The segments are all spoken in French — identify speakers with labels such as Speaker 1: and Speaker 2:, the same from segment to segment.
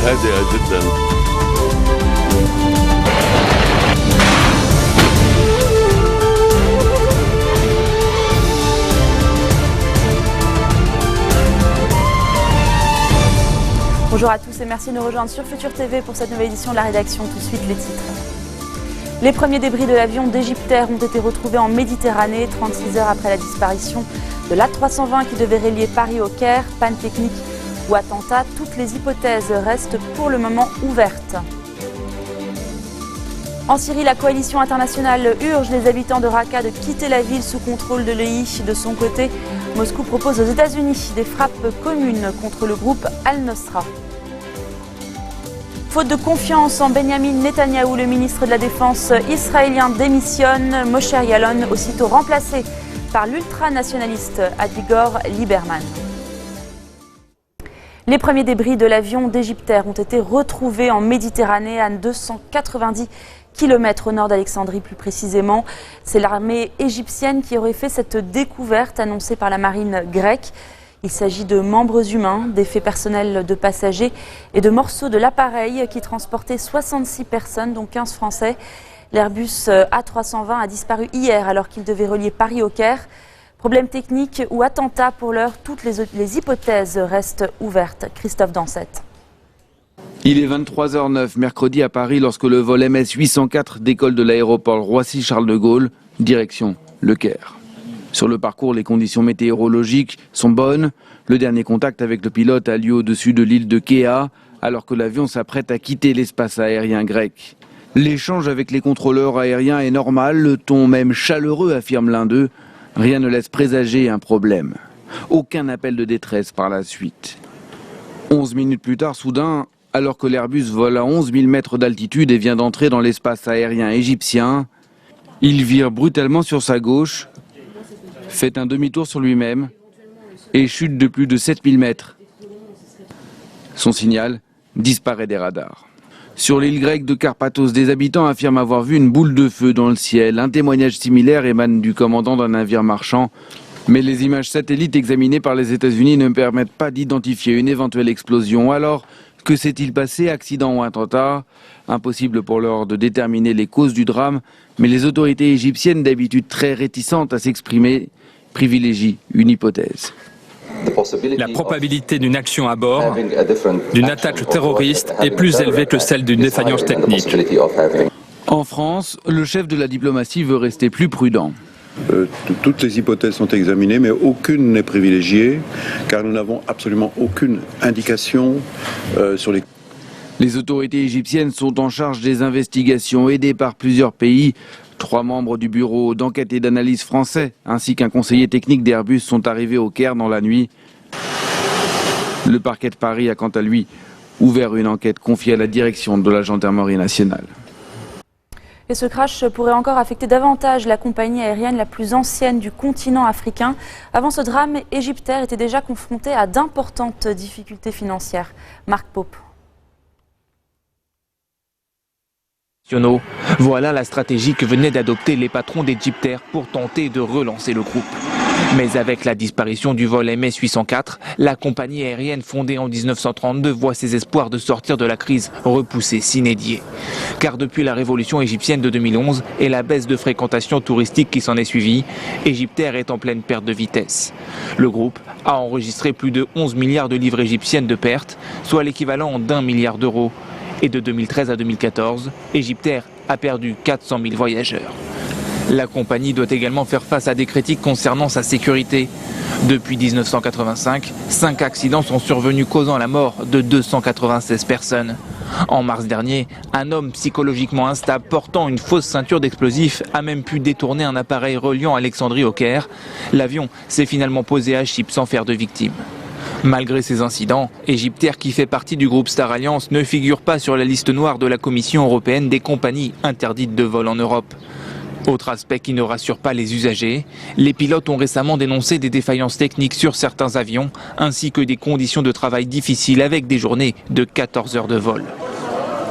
Speaker 1: هادئة جدا.
Speaker 2: Bonjour à tous et merci de nous rejoindre sur Futur TV pour cette nouvelle édition de la rédaction. Tout de suite les titres. Les premiers débris de l'avion d'Égyptair ont été retrouvés en Méditerranée 36 heures après la disparition de l'A320 qui devait relier Paris au Caire. Panne technique ou attentat, toutes les hypothèses restent pour le moment ouvertes. En Syrie, la coalition internationale urge les habitants de Raqqa de quitter la ville sous contrôle de l'EI. De son côté, Moscou propose aux États-Unis des frappes communes contre le groupe Al-Nosra. Faute de confiance en Benyamin Netanyahou, le ministre de la Défense israélien démissionne. Moshe Yaalon, aussitôt remplacé par l'ultranationaliste Avigdor Lieberman. Les premiers débris de l'avion d'Égyptair ont été retrouvés en Méditerranée à 290 km au nord d'Alexandrie plus précisément. C'est l'armée égyptienne qui aurait fait cette découverte annoncée par la marine grecque. Il s'agit de membres humains, d'effets personnels de passagers et de morceaux de l'appareil qui transportait 66 personnes, dont 15 Français. L'Airbus A320 a disparu hier alors qu'il devait relier Paris au Caire. Problème technique ou attentat pour l'heure, toutes les hypothèses restent ouvertes. Christophe Dansette.
Speaker 3: Il est 23h09 mercredi à Paris lorsque le vol MS 804 décolle de l'aéroport Roissy-Charles de Gaulle, direction le Caire. Sur le parcours, les conditions météorologiques sont bonnes. Le dernier contact avec le pilote a lieu au-dessus de l'île de Kéa, alors que l'avion s'apprête à quitter l'espace aérien grec. L'échange avec les contrôleurs aériens est normal, le ton même chaleureux, affirme l'un d'eux. Rien ne laisse présager un problème. Aucun appel de détresse par la suite. 11 minutes plus tard, soudain, alors que l'Airbus vole à 11 000 mètres d'altitude et vient d'entrer dans l'espace aérien égyptien, il vire brutalement sur sa gauche, fait un demi-tour sur lui-même et chute de plus de 7000 mètres. Son signal disparaît des radars. Sur l'île grecque de Carpathos, des habitants affirment avoir vu une boule de feu dans le ciel. Un témoignage similaire émane du commandant d'un navire marchand. Mais les images satellites examinées par les États-Unis ne permettent pas d'identifier une éventuelle explosion. Alors, que s'est-il passé, accident ou attentat? Impossible pour l'heure de déterminer les causes du drame, mais les autorités égyptiennes, d'habitude très réticentes à s'exprimer, privilégient une hypothèse.
Speaker 4: La probabilité d'une action à bord, d'une attaque terroriste, est plus élevée que celle d'une défaillance technique.
Speaker 3: En France, le chef de la diplomatie veut rester plus prudent.
Speaker 5: Toutes les hypothèses sont examinées, mais aucune n'est privilégiée, car nous n'avons absolument aucune indication sur les...
Speaker 3: Les autorités égyptiennes sont en charge des investigations aidées par plusieurs pays. 3 membres du bureau d'enquête et d'analyse français, ainsi qu'un conseiller technique d'Airbus sont arrivés au Caire dans la nuit. Le parquet de Paris a quant à lui ouvert une enquête confiée à la direction de la gendarmerie nationale.
Speaker 2: Et ce crash pourrait encore affecter davantage la compagnie aérienne la plus ancienne du continent africain. Avant ce drame, Égyptair était déjà confronté à d'importantes difficultés financières. Marc Pope.
Speaker 6: Voilà la stratégie que venaient d'adopter les patrons d'Égyptair pour tenter de relancer le groupe. Mais avec la disparition du vol MS 804, la compagnie aérienne fondée en 1932 voit ses espoirs de sortir de la crise repoussés sine die. Car depuis la révolution égyptienne de 2011 et la baisse de fréquentation touristique qui s'en est suivie, Égyptair est en pleine perte de vitesse. Le groupe a enregistré plus de 11 milliards de livres égyptiennes de pertes, soit l'équivalent d'1 milliard d'euros. Et de 2013 à 2014, Égyptair a perdu 400 000 voyageurs. La compagnie doit également faire face à des critiques concernant sa sécurité. Depuis 1985, 5 accidents sont survenus causant la mort de 296 personnes. En mars dernier, un homme psychologiquement instable portant une fausse ceinture d'explosifs a même pu détourner un appareil reliant Alexandrie au Caire. L'avion s'est finalement posé à Chypre sans faire de victimes. Malgré ces incidents, Égyptair, qui fait partie du groupe Star Alliance, ne figure pas sur la liste noire de la Commission européenne des compagnies interdites de vol en Europe. Autre aspect qui ne rassure pas les usagers, les pilotes ont récemment dénoncé des défaillances techniques sur certains avions, ainsi que des conditions de travail difficiles avec des journées de 14 heures de vol.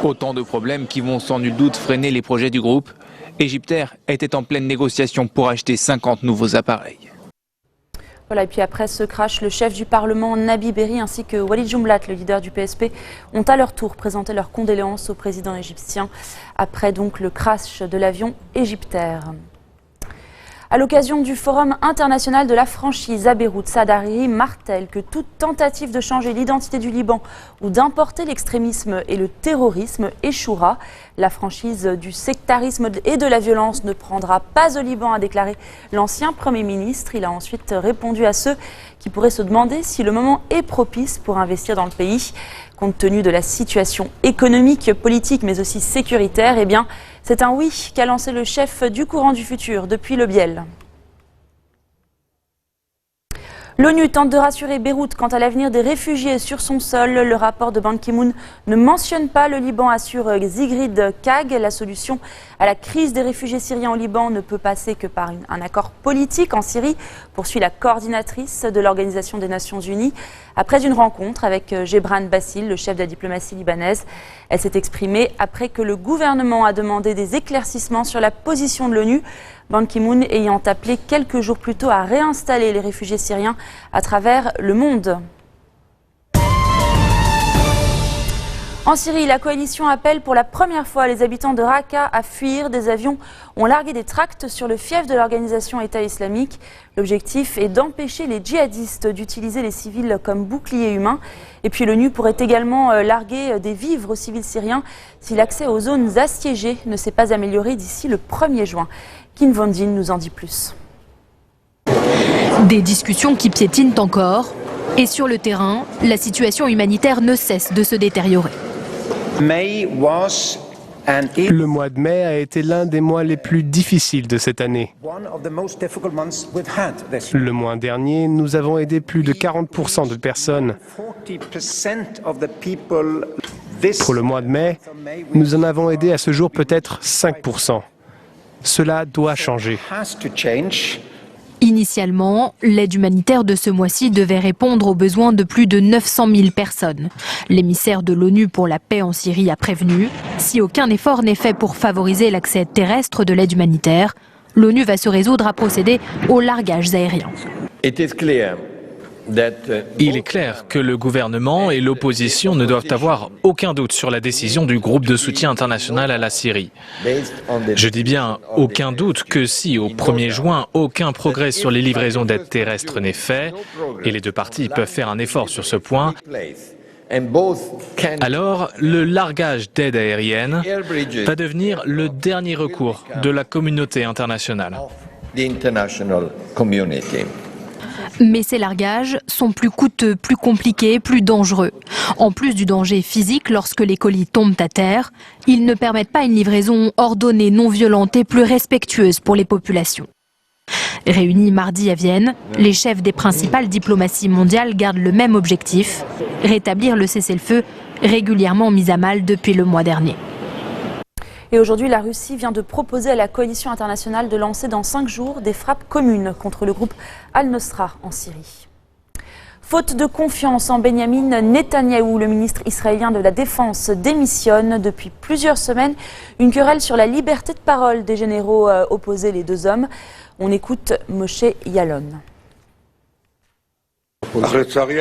Speaker 6: Autant de problèmes qui vont sans nul doute freiner les projets du groupe. Égyptair était en pleine négociation pour acheter 50 nouveaux appareils.
Speaker 2: Voilà, et puis après ce crash, le chef du Parlement, Nabi Berri, ainsi que Walid Jumblat, le leader du PSP, ont à leur tour présenté leurs condoléances au président égyptien après donc le crash de l'avion égyptaire. À l'occasion du Forum international de la franchise à Beyrouth, Saad Hariri martèle que toute tentative de changer l'identité du Liban ou d'importer l'extrémisme et le terrorisme échouera. La franchise du sectarisme et de la violence ne prendra pas au Liban, a déclaré l'ancien Premier ministre. Il a ensuite répondu à ceux qui pourraient se demander si le moment est propice pour investir dans le pays. Compte tenu de la situation économique, politique, mais aussi sécuritaire, eh bien, c'est un oui qu'a lancé le chef du courant du futur depuis le Biel. L'ONU tente de rassurer Beyrouth quant à l'avenir des réfugiés sur son sol. Le rapport de Ban Ki-moon ne mentionne pas le Liban, assure Sigrid Kaag. La solution à la crise des réfugiés syriens au Liban ne peut passer que par un accord politique en Syrie, poursuit la coordinatrice de l'Organisation des Nations Unies. Après une rencontre avec Gebran Bassil, le chef de la diplomatie libanaise, elle s'est exprimée après que le gouvernement a demandé des éclaircissements sur la position de l'ONU. Ban Ki-moon ayant appelé quelques jours plus tôt à réinstaller les réfugiés syriens à travers le monde. En Syrie, la coalition appelle pour la première fois les habitants de Raqqa à fuir. Des avions ont largué des tracts sur le fief de l'organisation État islamique. L'objectif est d'empêcher les djihadistes d'utiliser les civils comme boucliers humains. Et puis l'ONU pourrait également larguer des vivres aux civils syriens si l'accès aux zones assiégées ne s'est pas amélioré d'ici le 1er juin. Kim Von-Din nous en dit plus.
Speaker 1: Des discussions qui piétinent encore. Et sur le terrain, la situation humanitaire ne cesse de se détériorer.
Speaker 7: Le mois de mai a été l'un des mois les plus difficiles de cette année. Le mois dernier, nous avons aidé plus de 40% de personnes. Pour le mois de mai, nous en avons aidé à ce jour peut-être 5%. Cela doit changer.
Speaker 1: Initialement, l'aide humanitaire de ce mois-ci devait répondre aux besoins de plus de 900 000 personnes. L'émissaire de l'ONU pour la paix en Syrie a prévenu, si aucun effort n'est fait pour favoriser l'accès terrestre de l'aide humanitaire, l'ONU va se résoudre à procéder aux largages aériens.
Speaker 4: Il est clair que le gouvernement et l'opposition ne doivent avoir aucun doute sur la décision du groupe de soutien international à la Syrie. Je dis bien aucun doute que si au 1er juin aucun progrès sur les livraisons d'aide terrestre n'est fait, et les deux parties peuvent faire un effort sur ce point, alors le largage d'aide aérienne va devenir le dernier recours de la communauté internationale.
Speaker 1: Mais ces largages sont plus coûteux, plus compliqués, plus dangereux. En plus du danger physique lorsque les colis tombent à terre, ils ne permettent pas une livraison ordonnée, non violente et plus respectueuse pour les populations. Réunis mardi à Vienne, les chefs des principales diplomaties mondiales gardent le même objectif, rétablir le cessez-le-feu régulièrement mis à mal depuis le mois dernier.
Speaker 2: Et aujourd'hui, la Russie vient de proposer à la coalition internationale de lancer dans 5 jours des frappes communes contre le groupe Al-Nosra en Syrie. Faute de confiance en Benyamin Netanyahou, le ministre israélien de la Défense démissionne. Depuis plusieurs semaines, une querelle sur la liberté de parole des généraux opposait les deux hommes. On écoute Moshe Yalon.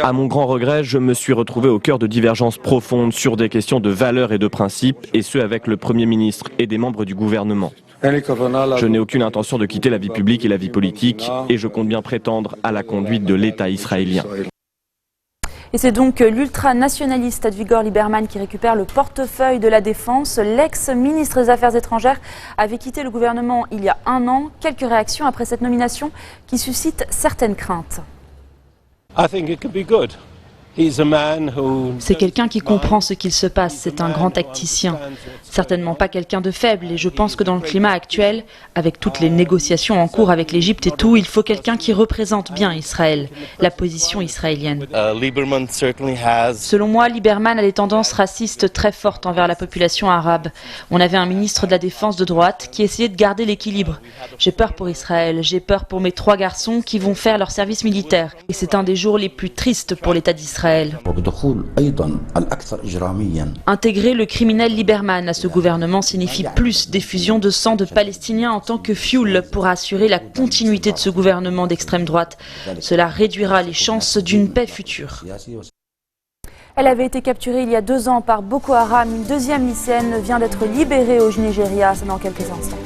Speaker 8: À mon grand regret, je me suis retrouvé au cœur de divergences profondes sur des questions de valeurs et de principes, et ce avec le Premier ministre et des membres du gouvernement. Je n'ai aucune intention de quitter la vie publique et la vie politique, et je compte bien prétendre à la conduite de l'État israélien.
Speaker 2: Et c'est donc l'ultranationaliste Avigdor Lieberman qui récupère le portefeuille de la Défense. L'ex-ministre des Affaires étrangères avait quitté le gouvernement il y a 1 an. Quelques réactions après cette nomination qui suscite certaines craintes.
Speaker 9: C'est quelqu'un qui comprend ce qu'il se passe, c'est un grand tacticien. Certainement pas quelqu'un de faible, et je pense que dans le climat actuel, avec toutes les négociations en cours avec l'Égypte et tout, il faut quelqu'un qui représente bien Israël, la position israélienne. Selon moi, Lieberman a des tendances racistes très fortes envers la population arabe. On avait un ministre de la Défense de droite qui essayait de garder l'équilibre. J'ai peur pour Israël, j'ai peur pour mes 3 garçons qui vont faire leur service militaire. Et c'est un des jours les plus tristes pour l'État d'Israël. Israël. Intégrer le criminel Lieberman à ce gouvernement signifie plus d'effusion de sang de Palestiniens en tant que fioul pour assurer la continuité de ce gouvernement d'extrême droite. Cela réduira les chances d'une paix future.
Speaker 2: Elle avait été capturée il y a 2 ans par Boko Haram. Une deuxième lycéenne vient d'être libérée au Nigeria. C'est dans quelques instants.